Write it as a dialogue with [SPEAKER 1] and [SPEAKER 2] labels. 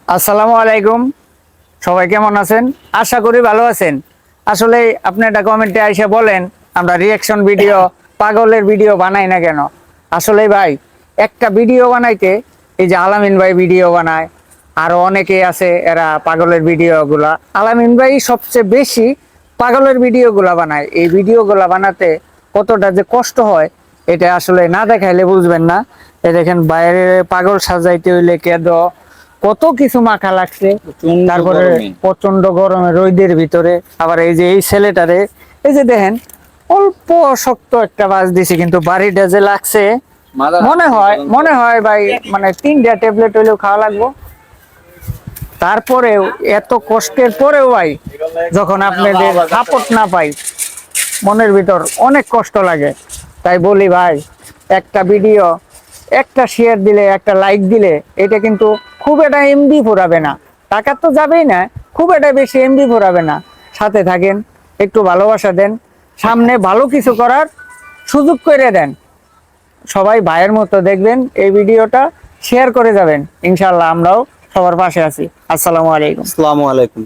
[SPEAKER 1] আসসালামু আলাইকুম। সবাই কেমন আছেন? আশা করি ভালো আছেন। আসলে আপনি একটা কমেন্টে এসে বলেন আমরা রিয়াকশন ভিডিও পাগলের ভিডিও বানাই না কেন। আসলে ভাই একটা ভিডিও বানাইতে এই যে আলামিন ভাই ভিডিও বানায়, আরো অনেকে আছে এরা পাগলের ভিডিওগুলা, আলামিন ভাই সবচেয়ে বেশি পাগলের ভিডিওগুলা বানায়। এই ভিডিওগুলা বানাতে কতটা যে কষ্ট হয় এটা আসলে না দেখাইলে বুঝবেন না। এই দেখেন বাইরে পাগল সাজাইতে হইলে কেদ কত কিছু মাখা লাগছে, তারপরে প্রচন্ড গরমে রোদের ভিতরে আবার এই যে এই ছেলেটারে এই যে দেখেন অল্প শক্ত একটা বাজ দিছে, কিন্তু বাড়িটা যে লাগছে মনে হয় ভাই মানে 3টা ট্যাবলেট হইলেও খাওয়া লাগবো। তারপরেও এত কষ্টের পরেও ভাই যখন আপনাদের সাপোর্ট না পাই মনের ভিতর অনেক কষ্ট লাগে। তাই বলি ভাই একটা ভিডিও একটা শেয়ার দিলে একটা লাইক দিলে এটা কিন্তু খুব একটা এমবি ফুরাবে না, টাকা তো যাবেই না, খুব একটা বেশি এমবি ফুরাবে না। সাথে থাকেন, একটু ভালোবাসা দেন, সামনে ভালো কিছু করার সুযোগ করে দেন। সবাই ভাইয়ের মতো দেখবেন এই ভিডিওটা, শেয়ার করে যাবেন। ইনশাল্লাহ আমরাও সবার পাশে আছি। আসসালামু আলাইকুম।
[SPEAKER 2] আসসালামু আলাইকুম।